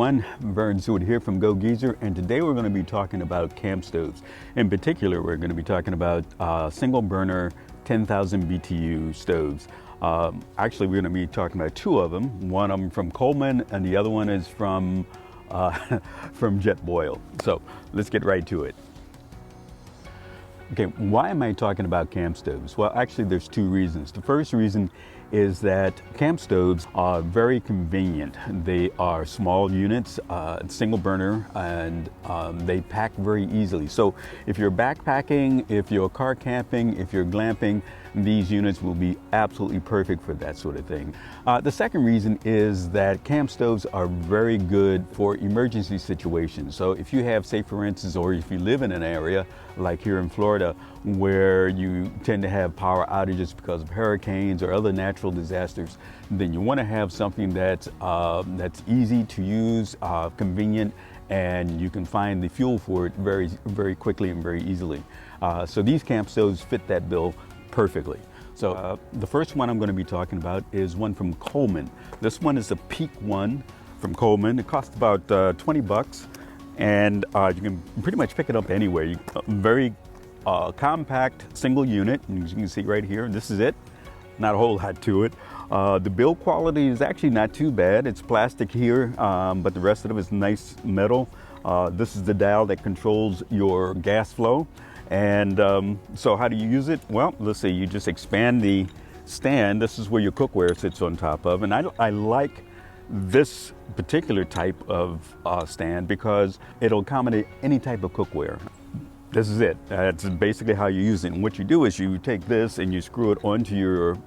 everyone, Vern Seward here from Go Geezer, and today we're going to be talking about camp stoves. In particular, we're going to be talking about single burner 10,000 BTU stoves. Actually, we're going to be talking about two of them. One of them from Coleman and the other one is from Jetboil. So let's get right to it. Okay, why am I talking about camp stoves? Well, actually there's two reasons. The first reason is that camp stoves are very convenient. They are small units, single burner, and they pack very easily. So if you're backpacking, if you're car camping, if you're glamping, these units will be absolutely perfect for that sort of thing. The second reason is that camp stoves are very good for emergency situations. So if you have, say for instance, or if you live in an area like here in Florida where you tend to have power outages because of hurricanes or other natural disasters, then you want to have something that's easy to use, convenient, and you can find the fuel for it very quickly and very easily. So these camp stoves fit that bill perfectly. So the first one I'm going to be talking about is one from Coleman. This one is a Peak one from Coleman. It costs about 20 bucks, and you can pretty much pick it up anywhere. Very compact single unit, and as you can see right here, this is it. Not a whole lot to it. The build quality is actually not too bad. It's plastic here, but the rest of it is nice metal. This is the dial that controls your gas flow. And so how do you use it? Well, let's see, you just expand the stand. This is where your cookware sits on top of. And I like this particular type of stand because it'll accommodate any type of cookware. This is it. That's basically how you use it. And what you do is you take this and you screw it onto your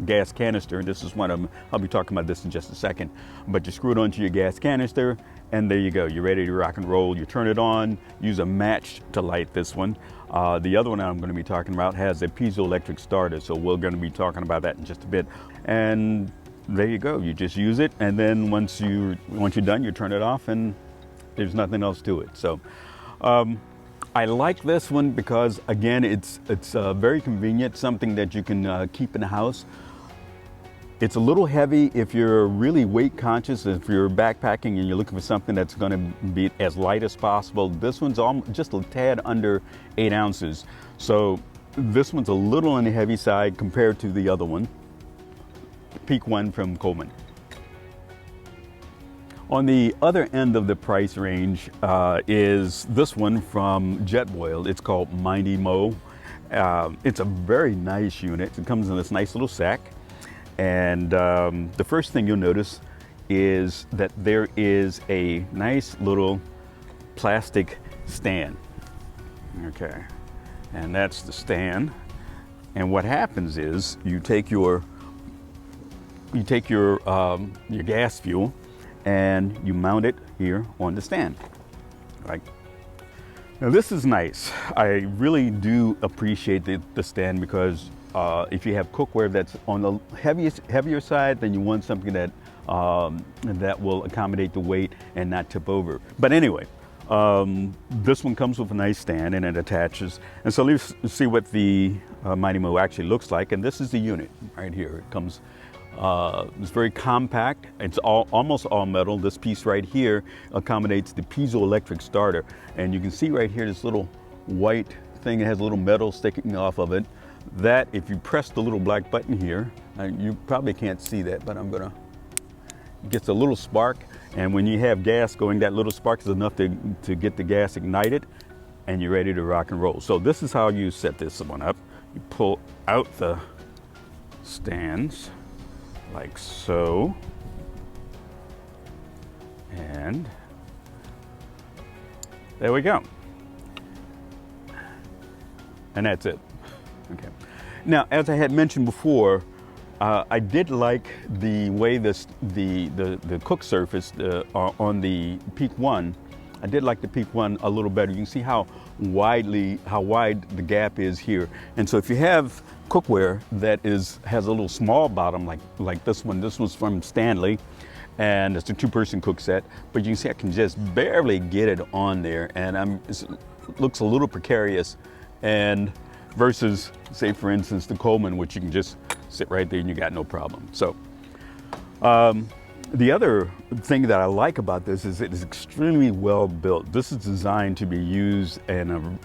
gas canister. This is one of them. I'll be talking about this in just a second. But you screw it onto your gas canister, and there you go. You're ready to rock and roll. You turn it on, use a match to light this one. The other one I'm going to be talking about has a piezoelectric starter, so we're going to be talking about that in just a bit. And there you go. You just use it, and then once you're done, you turn it off, and there's nothing else to it. So I like this one because, again, it's very convenient, something that you can keep in the house. It's a little heavy if you're really weight conscious. If you're backpacking and you're looking for something that's going to be as light as possible, this one's just a tad under 8 ounces. So this one's a little on the heavy side compared to the other one, Peak one from Coleman. On the other end of the price range is this one from Jetboil. It's called Mighty Mo. It's a very nice unit. It comes in this nice little sack. And the first thing you'll notice is that there is a nice little plastic stand. Okay, and that's the stand. And what happens is you take your gas fuel and you mount it here on the stand. Right. Now this is nice. I really do appreciate the stand because if you have cookware that's on the heavier side, then you want something that that will accommodate the weight and not tip over. But anyway, this one comes with a nice stand and it attaches. And so let's see what the Mighty Mo actually looks like. And this is the unit right here. It comes. It's very compact. It's almost all metal. This piece right here accommodates the piezoelectric starter. And you can see right here this little white thing that has a little metal sticking off of it. That, if you press the little black button here, you probably can't see that, but it gets a little spark. And when you have gas going, that little spark is enough to get the gas ignited, and you're ready to rock and roll. So this is how you set this one up. You pull out the stands like so, and there we go. And that's it. Okay. Now, as I had mentioned before, I did like the way the cook surface on the Peak one. I did like the Peak one a little better. You can see how wide the gap is here. And so if you have cookware that has a little small bottom like this one's from Stanley, and it's a 2-person cook set, but you can see I can just barely get it on there, and it looks a little precarious. And versus, say for instance, the Coleman, which you can just sit right there and you got no problem. So The other thing that I like about this is it is extremely well built. This is designed to be used in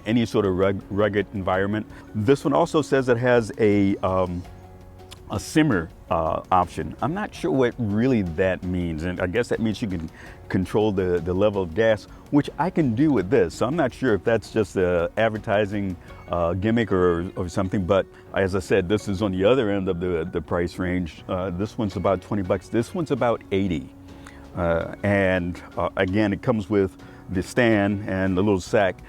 any sort of rugged environment. This one also says it has a simmer option. I'm not sure what really that means, and I guess that means you can control the level of gas, which I can do with this. So I'm not sure if that's just a advertising gimmick or something, but as I said, this is on the other end of the price range. This one's about 20 bucks. This one's about 80. And again, it comes with the stand and the little sack.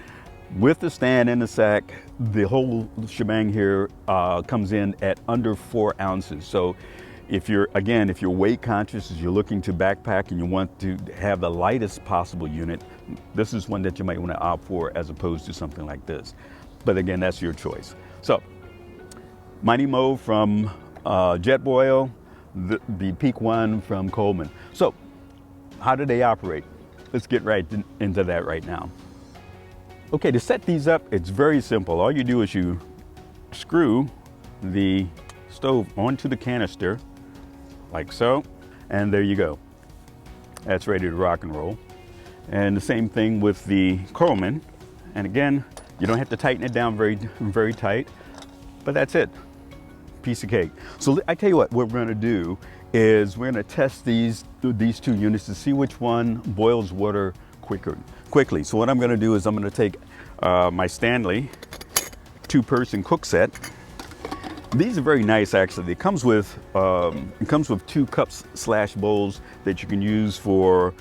With the stand and the sack, the whole shebang here comes in at under 4 ounces. So if you're weight conscious, as you're looking to backpack and you want to have the lightest possible unit, this is one that you might want to opt for as opposed to something like this. But again, that's your choice. So Mighty Mo from Jetboil, the Peak one from Coleman. So how do they operate? Let's get right into that right now. Okay, to set these up, it's very simple. All you do is you screw the stove onto the canister, like so, and there you go. That's ready to rock and roll. And the same thing with the Coleman. And again, you don't have to tighten it down very tight, but that's it. Piece of cake. So I tell you what we're gonna do is we're gonna test these two units to see which one boils water quickly. So what I'm going to do is I'm going to take my Stanley 2-person cook set. These are very nice, actually. It comes with 2 cups / bowls that you can use for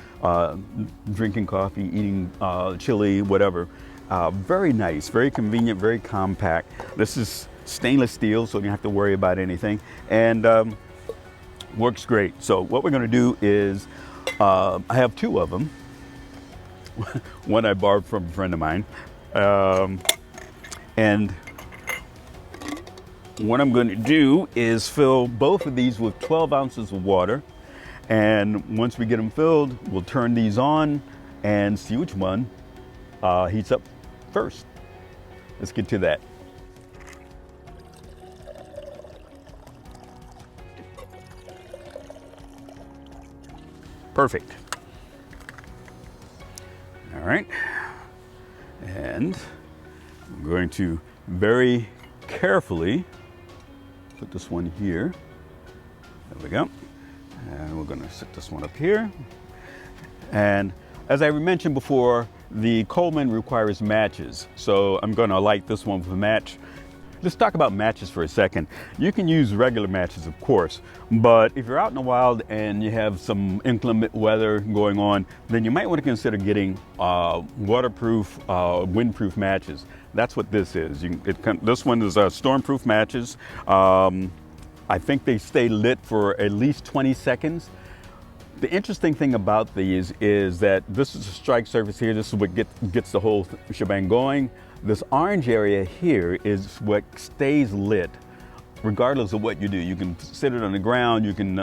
drinking coffee, eating chili, whatever. Very nice, very convenient, very compact. This is stainless steel, so you don't have to worry about anything, and works great. So what we're going to do is I have 2 of them. One I borrowed from a friend of mine. And what I'm going to do is fill both of these with 12 ounces of water. And once we get them filled, we'll turn these on and see which one heats up first. Let's get to that. Perfect. All right, and I'm going to very carefully put this one here. There we go. And we're going to set this one up here. And as I mentioned before, the Coleman requires matches. So I'm going to light this one with a match. Let's talk about matches for a second. You can use regular matches, of course, but if you're out in the wild and you have some inclement weather going on, then you might want to consider getting waterproof, windproof matches. That's what this is. This one is stormproof matches. I think they stay lit for at least 20 seconds. The interesting thing about these is that this is a strike surface here. This is what gets the whole shebang going. This orange area here is what stays lit regardless of what you do. You can sit it on the ground, you can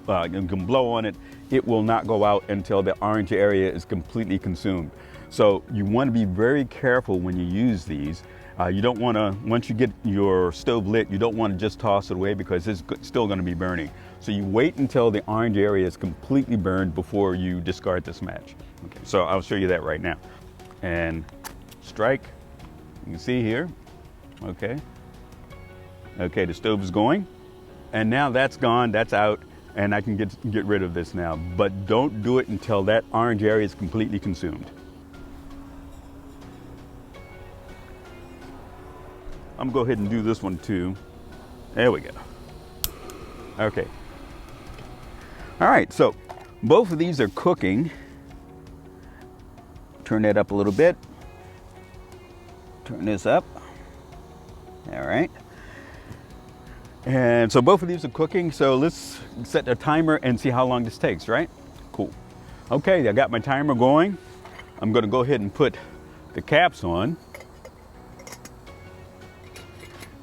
blow on it. It will not go out until the orange area is completely consumed. So you want to be very careful when you use these. You don't want to, once you get your stove lit, you don't want to just toss it away because it's still going to be burning. So you wait until the orange area is completely burned before you discard this match. Okay, so I'll show you that right now. And strike, you can see here, okay. Okay, the stove is going, and now that's gone, that's out, and I can get rid of this now. But don't do it until that orange area is completely consumed. I'm gonna go ahead and do this one too. There we go. Okay. All right, so both of these are cooking. Turn that up a little bit. Turn this up. All right. And so both of these are cooking. So let's set a timer and see how long this takes, right? Cool. Okay, I got my timer going. I'm gonna go ahead and put the caps on.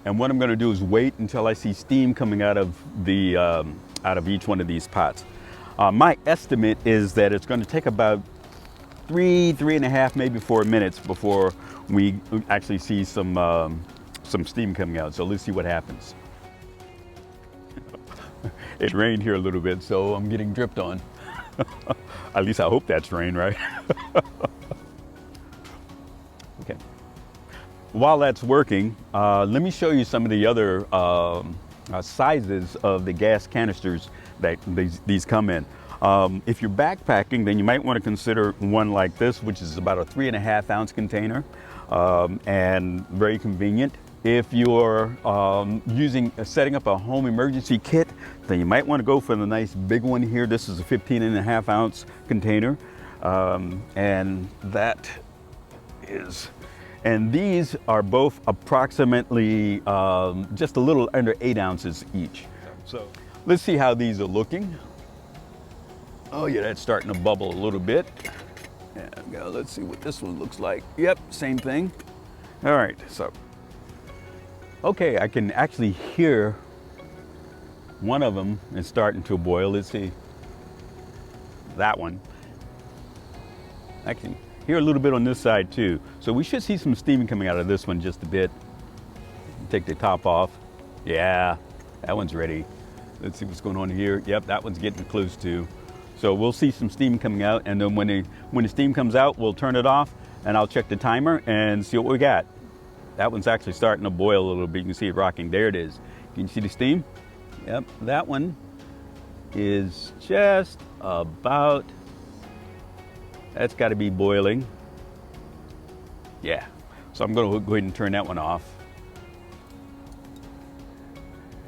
And what I'm gonna do is wait until I see steam coming out of the out of each one of these pots. My estimate is that it's gonna take about 3.5, maybe 4 minutes before we actually see some steam coming out. So let's see what happens. It rained here a little bit, so I'm getting dripped on. At least I hope that's rain, right? Okay. While that's working, let me show you some of the other sizes of the gas canisters that these come in. If you're backpacking, then you might want to consider one like this, which is about a 3.5 ounce container, and very convenient. If you're setting up a home emergency kit, then you might want to go for the nice big one here. This is a 15.5 ounce container, and these are both approximately just a little under 8 ounces each. So let's see how these are looking. Oh yeah, that's starting to bubble a little bit. Yeah, let's see what this one looks like. Yep, same thing. All right, so. Okay, I can actually hear one of them is starting to boil. Let's see. That one. I can hear a little bit on this side too. So we should see some steam coming out of this one just a bit. Take the top off. Yeah, that one's ready. Let's see what's going on here. Yep, that one's getting close too. So we'll see some steam coming out, and then when the steam comes out, we'll turn it off, and I'll check the timer and see what we got. That one's actually starting to boil a little bit. You can see it rocking. There it is. Can you see the steam? Yep, that one is just about, that's got to be boiling. Yeah, so I'm going to go ahead and turn that one off.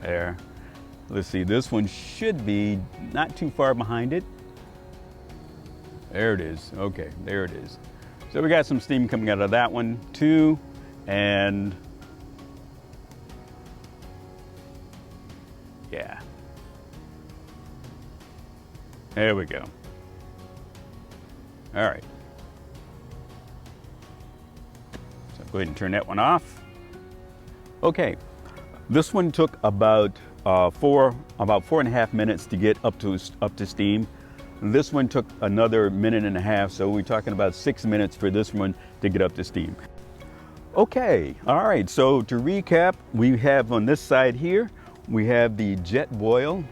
There. Let's see, this one should be not too far behind it. There it is. Okay, there it is. So we got some steam coming out of that one too. And yeah, there we go. All right. So go ahead and turn that one off. Okay, this one took about 4.5 minutes to get up to steam. This one took another 1.5 minutes, so we're talking about 6 minutes for this one to get up to steam. Okay, all right, so to recap, we have on this side here, we have the Jetboil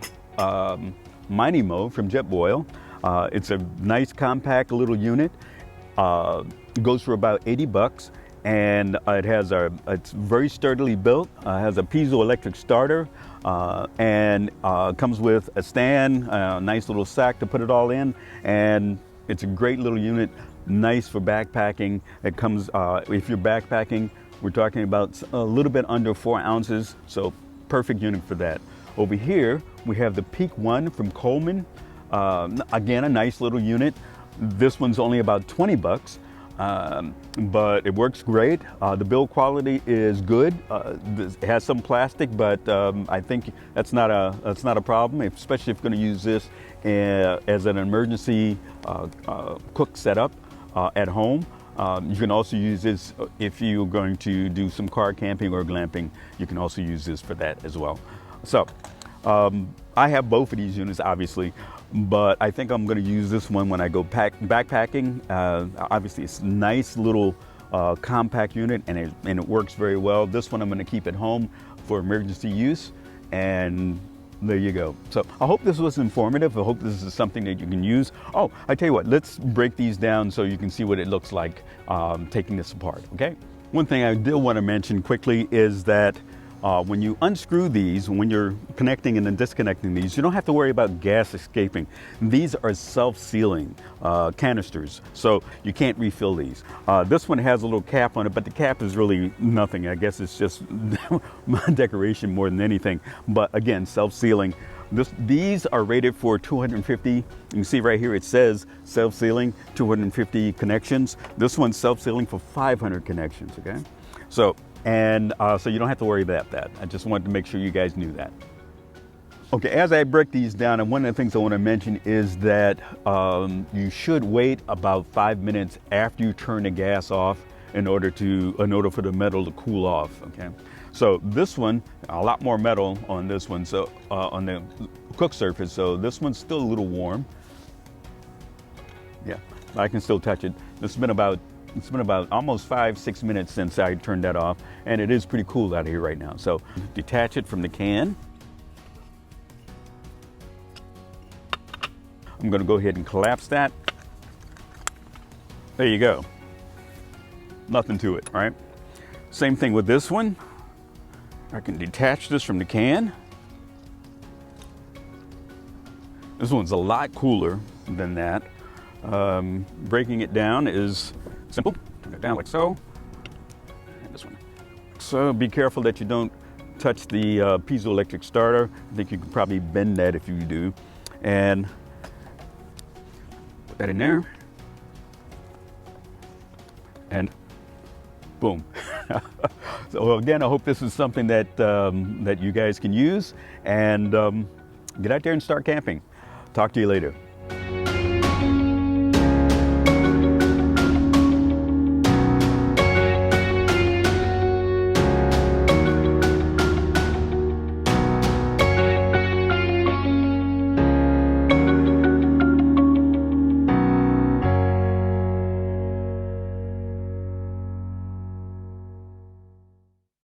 Mighty Mo from Jetboil. It's a nice compact little unit. It goes for about 80 bucks, and it's very sturdily built. Has a piezoelectric starter, and comes with a stand, a nice little sack to put it all in, and it's a great little unit. Nice for backpacking. It comes, if you're backpacking, we're talking about a little bit under 4 ounces, so perfect unit for that. Over here, we have the Peak 1 from Coleman. Again, a nice little unit. This one's only about 20 bucks, but it works great. The build quality is good. It has some plastic, but I think that's not a problem, especially if you're going to use this as an emergency cook setup at home. You can also use this if you're going to do some car camping or glamping. You can also use this for that as well. So I have both of these units, obviously, but I think I'm going to use this one when I go backpacking. Obviously, it's a nice little compact unit, and it works very well. This one I'm going to keep at home for emergency use, and there you go. So I hope this was informative. I hope this is something that you can use. Oh, I tell you what, let's break these down so you can see what it looks like taking this apart, okay? One thing I did want to mention quickly is that when you unscrew these, when you're connecting and then disconnecting these, you don't have to worry about gas escaping. These are self-sealing canisters, so you can't refill these. This one has a little cap on it, but the cap is really nothing. I guess it's just decoration more than anything. But again, self-sealing. These are rated for 250. You can see right here it says self-sealing, 250 connections. This one's self-sealing for 500 connections, okay? So you don't have to worry about that. I just wanted to make sure you guys knew that. Okay, as I break these down, and one of the things I want to mention is that you should wait about 5 minutes after you turn the gas off in order for the metal to cool off, okay? So this one, a lot more metal on this one, so on the cook surface, so this one's still a little warm. Yeah, I can still touch it. It's been about almost 5-6 minutes since I turned that off, and it is pretty cool out here right now. So detach it from the can. I'm going to go ahead and collapse that. There you go. Nothing to it, right? Same thing with this one. I can detach this from the can. This one's a lot cooler than that. Breaking it down is simple. Bring it down like so. And this one. So be careful that you don't touch the piezoelectric starter. I think you could probably bend that if you do. And put that in there. And boom. So again, I hope this is something that that you guys can use, and get out there and start camping. Talk to you later.